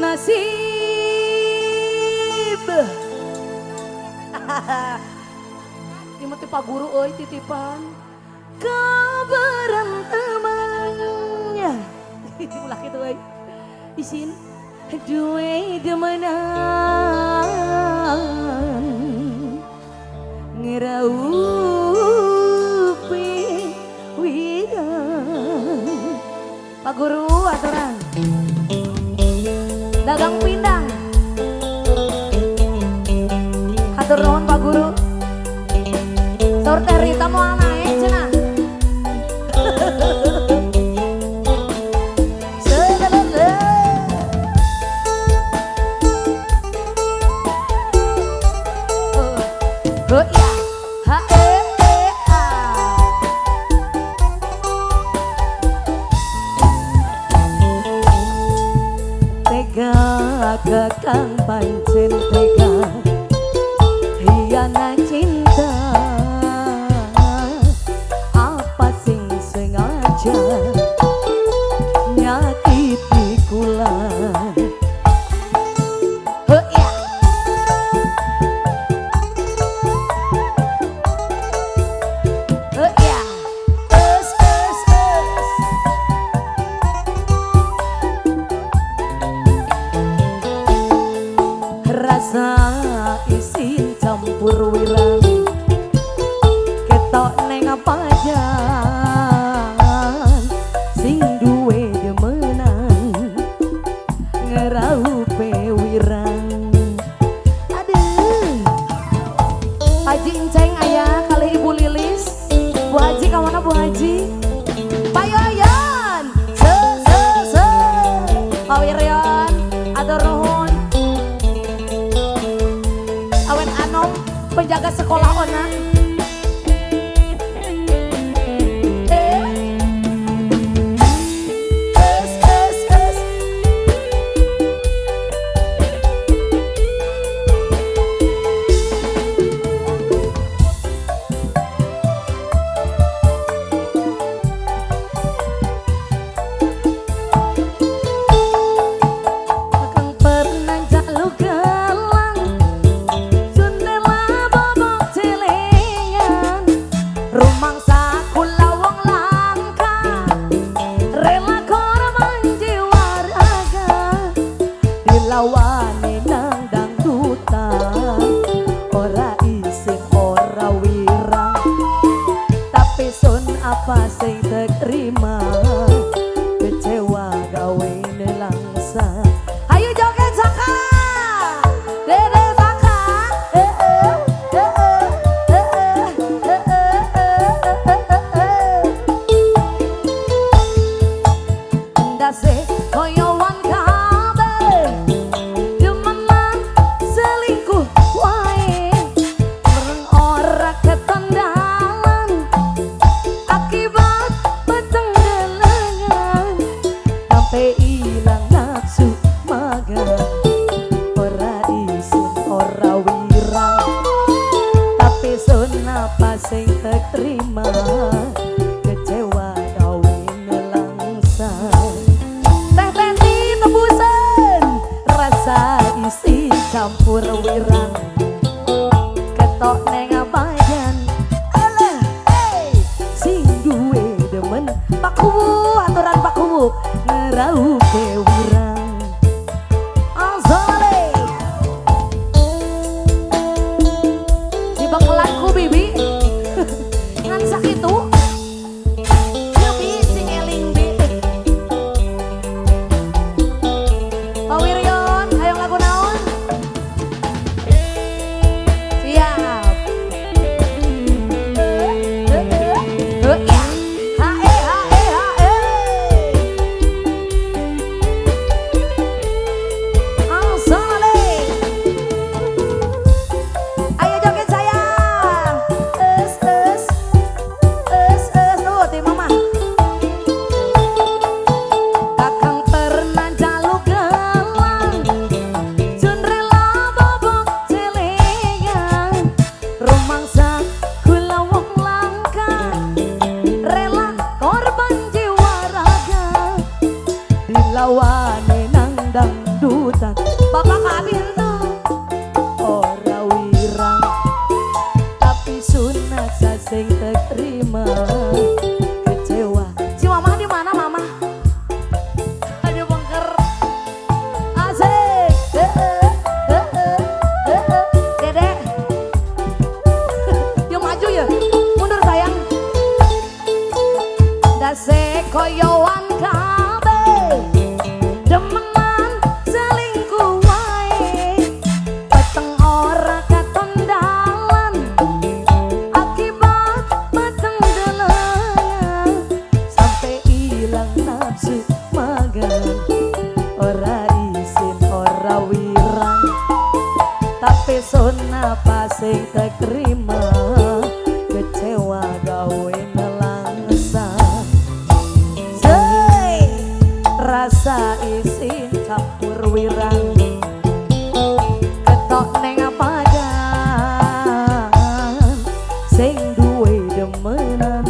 nasib. Imati Pak Guru euy titipan keberantemannya. Ulah kitu euy. Isin duwe demenan ngeraupi widang. Pak Guru aturan dagang pindang. Hatur nuhun Pak Guru. Saur teh Rita moal naik cenah. Kakang pancen tega hiana cinta apa sing sengaja nyakiti kula. Rasa isin campur wirang ketok neng pajan sing duwe demenan ngeraupe wirang. Aduh Haji Enceng ayah kali Ibu Lilis. Bu Haji kamana Bu Haji? Pak Yoyon Pak Wiryon atur nuhun. Awen Anom penjaga sekolah Ona. Lawane nang dangdutan ora isin ora wirang tapi sun apa sing terima kecewa gawe nelangsa. Ayo joget Saka Dede Saka ndase koyo wan ilang nafsu magang ora isin ora wirang tapi sun apa sing terima kecewa gawe nelangsa. Teh Teti tebusan rasa isi campur wirang ketok neng pajan alah sing duwe demen. Pak Kubu aturan Pak Kubu ngerauke wirang. Azale di bakalanku bibi ngan sakitu bibi sing eling bi. Pak Wiryon hayang lagu naon? Siap. isun apa sing tak terima, kecewa gawe nelangsa. Jai rasa isin campur wirang, ketok neng padan sing duwe demenan.